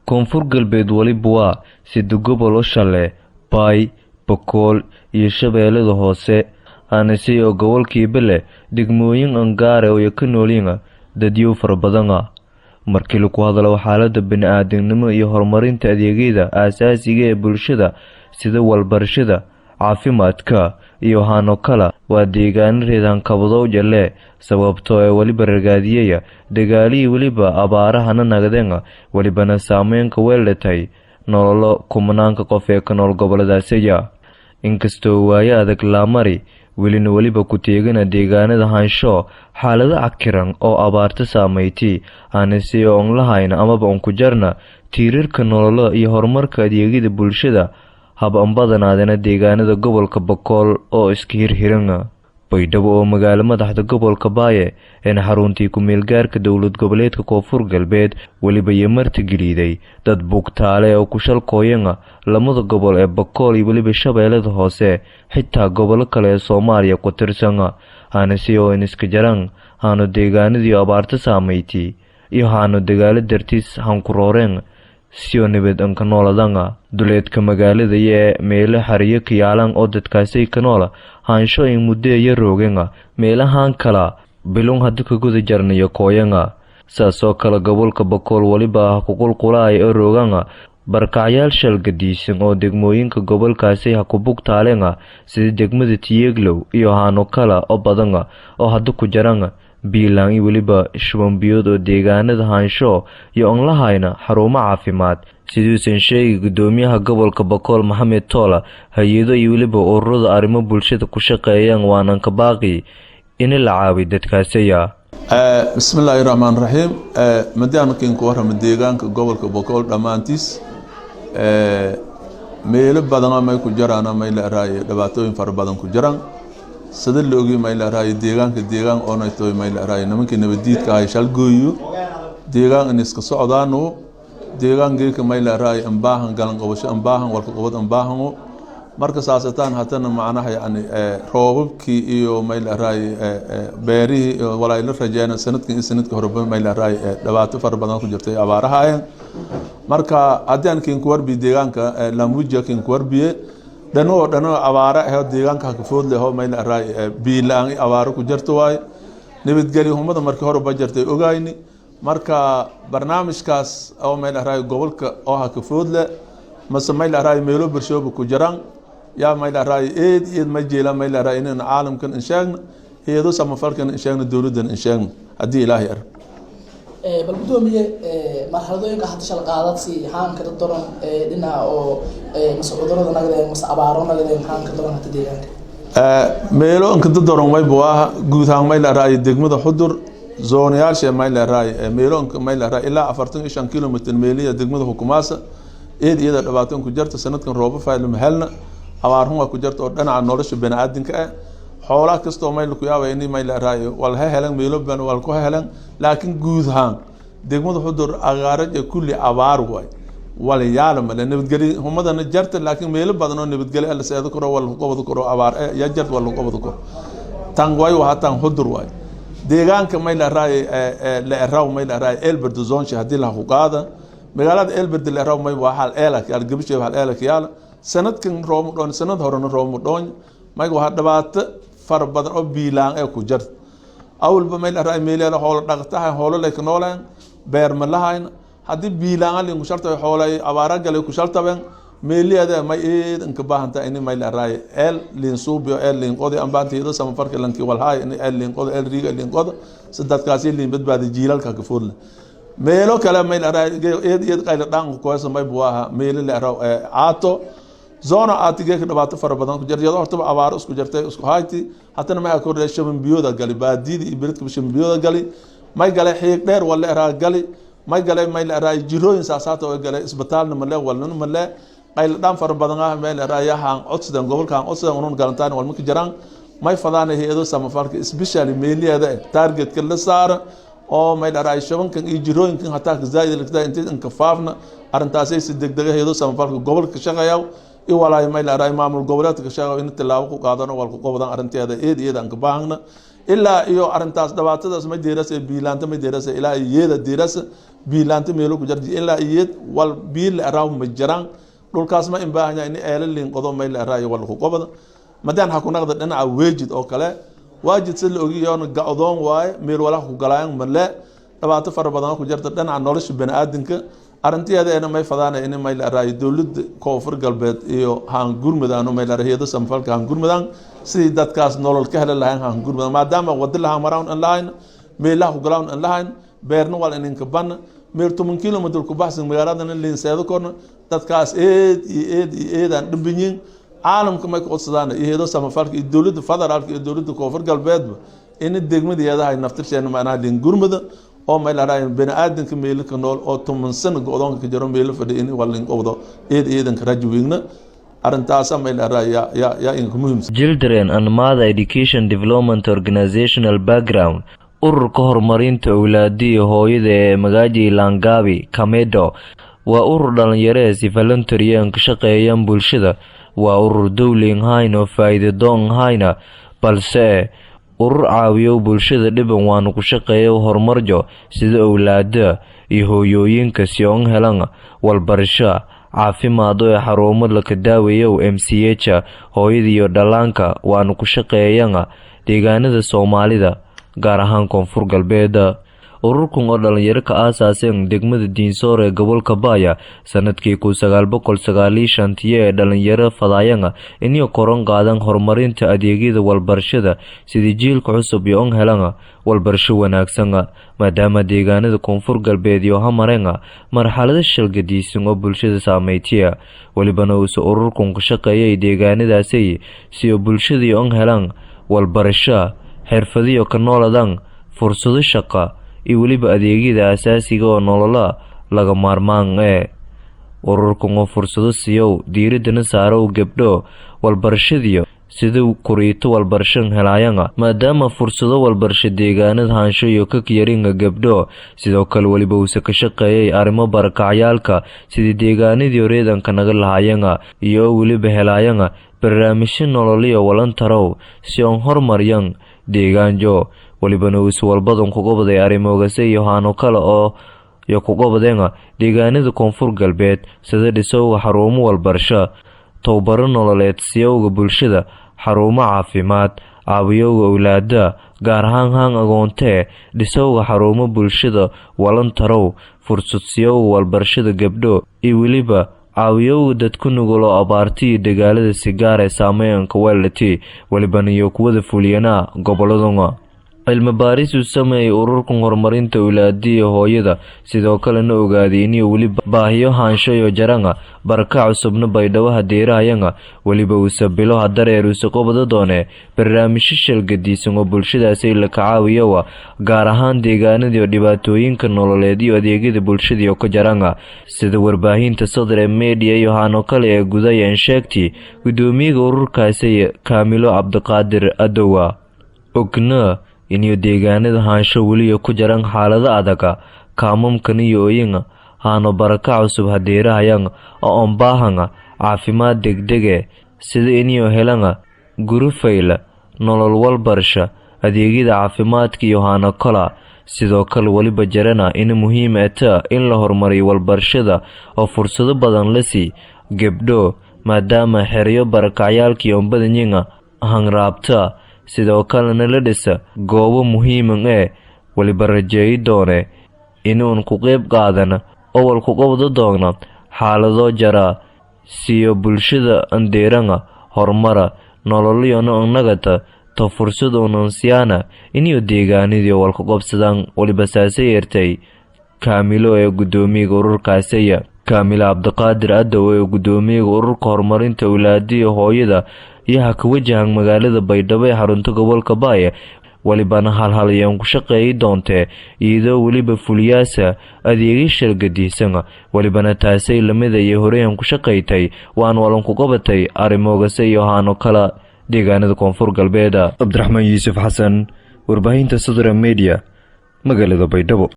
koonfur galbeed waliba waa sida gobol Shale, Bay, Boqol iyo Shabeellada Hoose aanasi oo gobolkiiba leh degmooyin angaare oo ka noolina dadyo fara badan markii lagu hadlo xaaladda bini'aadanimo iyo horumarinta adeegyada aasaasiga ee bulshada sida walbarashada caafimaadka iyo hano kala waa deegaan reedan kabado jale sababtoo ay waliba ragaadiyay dagaalii waliba abaarahana nagadeena walibana saameynka weelatay nololo kumanaanka qof ee ka nool goboladaasaya inkastoo waaya adag la mari welina waliba ku teegana deegaanada haansho xaalada cakiran oo abaarta saameeytay aanasi oo lahayn ama baan ku jarna tiirarka nololo iyo horumarka adeegyada bulshada haba badanaadana deegaanada gobolka Boqol oo iska hirhiran Baydhabo oo magaalo madaxda gobolka Baaye in xaruntii ku meel gaarka dawlad goboleedka Koonfur Galbeed waliba yemarti geliiday dad bugtaale oo ku shalkooyana lamada gobol ee Boqol iyo waliba Shabeellada Hoose xitaa gobolo kale ee Soomaaliya ku tirsan aanasi oo iska jaran haano deegaanadii abaarta saameeytay iyo haano dagaal dartiis han ku rooreen sio nabad an ka nooladanga duleedka magaalada ee meelo xariyo ka yaalan oo dadkaasay ka noola haansho in muddo yar roogeenga meelahan kala bilon hadda ka guda jarnayo kooyanga saasoo kala gobolka Boqol waliba ku qulqulaay oo rooganga barkacyaal shalgadiisan oo degmooyinka gobolkaasi ha ku bugtaalenga sida degmada Tiyeglow iyo haano kala oo badanga oo hadda ku jaranga biilaan iyo waliba shubambiyood oo deegaanada haansho iyo on lahayna xarumo caafimaad sidoo sheegay gudoomiyaha gobolka Boqol Maxamed Tola hay'ado iyo waliba ururada arrimo bulshada ku shaqeeyaan waanan ka baaqi in la caawiyo dadkaasaya bismillaahir rahmaanir rahiim madaankiin ku warama deegaanka gobolka Boqol dhamaantiis meelo badan ma ku jiraan ma ila raay dhibaatooyin fara badan ku jiraan sida loogi ma ila raay deegaan oo naytooy ma ila raay nimankii nabadiidka ay shal gooyo deegaan in iska socdaano deegaanka ma ila raay aan baahan galan qabasho aan baahan walka qabad aan baahan marka saasataan hatana macnaha yani roobabkii iyo ma ila raay beerihi walaal la rajeena sanadka horeba ma ila raay dhibaato fara badan ku jirtay abaaraha marka hadaan kiin ku warbi deegaanka lamuja kiin ku warbiye dano abaara ah deegaanka ka food leh oo ma ila raay biilaan abaaro ku jirto way nabadgelyo humada markii hore ba jirtay ogaayni marka barnaamijkaas oo ma ila raay gobolka oo ka food leh ma ila raay meelo bulshada ku jiraan يا ما إلى رأي إيد ما جيلا ما إلى رأي إن العالم كان إنشان هي ذو سما فرق إنشان الدولة إنشان هدي إلهي أر. بالبدو مية مرحلة ينك حتى شل قاعدات سي هان كده ترون دينا أو مسؤولون نقدر مسأبارون نقدر هان كده ترون هتدي يعني. ميلو إنك تدورون ما يبغاه جوث هان ما إلى رأي دقمة حضور زونيال شيء ما إلى رأي ميلو إنك ما إلى رأي إلا أفرتن إيش عن كيلومتر ميلية دقمة حكوماسة إيد الأباتون كجرت سنة كان روبا فايل محلنا abaarhun ku jirto oo dhanaca nolosha bini'aadinka ah xoolaha kasto meel ku yaabay in meel raayo wal helan meelo ban wal ku helan laakiin guud ahaan degmada xudur agaarad ee kulli abaar way wal yaala ma nabadgeli humadana jarta laakiin meelo badan oo nabadgeli la seedo karo wal qobad karo abaar ya jart wal qobad karo tan way waxa tan xudur way deegaanka meel raayo la raaw meel raayo Elbert zone hadii la xuqaada magaalada Elbert la raaw may waa hal eelak argabishay hal eelak yaala sanadkan roomudon sanad horena roomudon may waxa dhibaato far badan oo biilaan ay ku jirto awalba meel raay meelaha xoolo dhaqtaha xoolo leh noolaan beer ma lahayn hadii biilaan la ku shartay xoolay abaara galay ku shartaban meeliyada may in ka baahanta in meel raay el lin suubiyo el lin qodi aan baantiido sama farka lanki wal hay in el lin qodi el riga lin qodi sadadkaasi lin badbaadi jiilalka ka fuul meelo kale meel raay eed qayl dhan ku samay buwaha meel la raaw aato zona aatiga ka dhibaato fara badan ku jirto horta abaar isku jirtay isku hayti hatana ma ka horeeyay shambiyoda gali baadidi ibrid ka shambiyoda gali may galay xiig dheer wala raa gali may galay may la raa jirooyin saasato oo galay isbitaalna ma leh walna ma leh qayl dhan fara badan ah meel raayahan codsadan gobolkan codsadan unun garantaan wal ma ka jiraan may fadaan hay'ado sama farka especially meeliyada target ka la saar oo may la raa shabankan iyo jirooyinkan hataa ka zaayid la inta ka faafna arintaasay si degdeg hay'ado sama farka gobolka shaqeeyo iwalaay may la raay maamul goboleedka shaqo in tilaabo ku qaadano wal ku qobadan arinteeda eed aan ka baahna ilaa iyo arintaas dhabaatadaas ma deerasa biilaanta ma deerasa ilaa iyada deerasa biilaanta meelo ku jardi ilaa iyad wal biil araaw ma jiraan dhulkaas ma in baahanya in eelin qodo meel araayo wal ku qobada madaan ha ku naqda dhinaca weejid oo kale waajid si la ogiyoon gacdoon waay meel wala ku galaan male dhibaato fara badan ku jirta dhinaca nolosha bani'aadamka arinteeda ay may fadaana in meel araayo dawladda koonfur galbeed iyo haan gurmudaan meel araayo samfalka haan gurmudaan si dadkaas nolol ka helan lahayn haan gurmudaan maadaama wadallaha maraan aan lahayn meelaha ku galaan aan lahayn beerna wal in ka ban meel 10 kilomitir ku baxsan magaalada Linseedo korna dadkaas eedaan dhibin caalamka ma ku codsadaan iyadoo samafalka iyo dawladda federaalka iyo dawladda koonfur galbeedba in degmadayaada ay naftirsheen maana din gurmada oo meel araayn bani'aadamka meel ka nool oo 10 sano go'doonka ka jiro meel fadhiin walin qowdo eedan ka rajuwigna arintaas meel araaya ya in muhiim Children and Mother Education Development Organizational Background ururka horumarinta awlaadiyo hooyada ee magaaji Langabi Kamedo waa urur dhalinyaro si voluntary ka shaqeeyaan bulshada waa urur dawliin hayn oo faa'iido doon hayna balse urur caawiyo bulshada dhiban waan ku shaqeeyo horumarjo sida awlaada iyo hooyooyinka si oo helan walbarasho caafimaad oo xarumo la ka daaweeyo MCH hooyada iyo dhalaanka waan ku shaqeeyaan deegaanada Soomaalida gaar ahaan koonfur galbeed ururkan oo dhalinyaro ka aasaaseen degmada Diinsoor ee gobolka Baaya sanadkii 1995 ee dhalinyaro fadaayana inay koron qaadan horumarinta adeegyada walbarashada sidii jiilka cusub iyo helan walbarasho wanaagsan maadaama deegaanada koonfur galbeed iyo hamareen marxalada shilgadiisan oo bulshada saameeyay walibana uu ururkan ku shaqeeyay deegaanadaasi si bulshada iyo helan walbarasho xirfadiyo ka nooladan fursado shaqo iyo waliba adeegyada asaasiga oo nolola laga maarmaan ururkan oo fursado siiyo diiradana saaro gabdho walbarashadiyo sida kuriito walbarashan helayaan maadaama fursado walbarasho deegaanada haansho iyo ka yaringa gabdho sidoo kale waliba uu ka shaqeeyay arrimo barakacyaalka sida deegaanadii horeedanka naga lahaayeen iyo waliba helayaan barnaamijyo nololiyo walantarow si oo horumariyaan deegaanjo walibana uu walbadan ku gobaday arimoogase iyo haano kale oo iyo ku gobadeen deegaanada koonfur galbeed sida dhisowga xarumo walbarasho towbaro nololeed siyowga bulshada xarumo caafimaad caawiyowga awlaada gaar ahaan agoonte dhisowga xarumo bulshada walantarow fursad siyowga walbarashada gabdho iyo waliba caawiyowga dadku nugul oo abaartii dagaalada sigaar ee saameynka weelati walibana iyo kuwada fuliyana goboladuna cilmi baaris uu sameeyay ururkan horumarinta awlaadiyo hooyada sidoo kale na ogaaday in waliba baahiyo haansho iyo jaranga baraka cusubna baydhawaha deerayanga waliba uu sabilo hadareer uu qobado doone barnaamijyo shilgadiisan oo bulshadaasi la caawiyo gaar ahaan deegaanada dhibaatooyinka nololeed iyo adeegyada bulshada oo ka jaranga sida warbaahinta Sodre Media iyo hano kale ee gudaya sheegtay gudoomiyaha ururkaasi Kaamilo Cabdiqaadir Adowa ogna inuu deegaanada haansho waliyo ku jaran xaalada adag kaamamkan iyo ooyinga haano baraka cusub hadeerayaan oo baahan caafimaad degdeg sida inuu helan guru fayl nolol walbarasho adeegyada caafimaadka iyo haano kala sidoo kale waliba jarana in muhiim ah in la horumariyo walbarashada oo fursado badan la sii gabdho maadaama xiriyo barakacyaalka iyo badanyiga hanraabta sidoo kalena la dhisa goobo muhiim waliba rajeey doone inuun ku qayb qaadan oo ku qabdo doona xaalado jara siyo bulshada andeeranga horumara nololyona nagata to fursado nonsiana inuu deegaanadii walku qabsadaan waliba saasayirtay Kaamilo ee gudoomiyaha ururkaasi Kaamilo Cabdiqaadir Adowa ee gudoomiyaha ururka horumarinta awlaadiyo hooyada yaha ka wajahan magaalada Baydhabo ee xarunta gobolka Baaya walibana halhalyan ku shaqeeyay doonte iyadoo waliba fuliyaasa adeegyo shilgadiisan walibana taasay lamida iyo horeyaan ku shaqeeytay waan walan ku qabatay arimoogase iyo haano kala deegaanada koonfur galbeed Cabdiraxmaan Yuusuf Xasan warbaahinta Sodre Media magaalada Baydhabo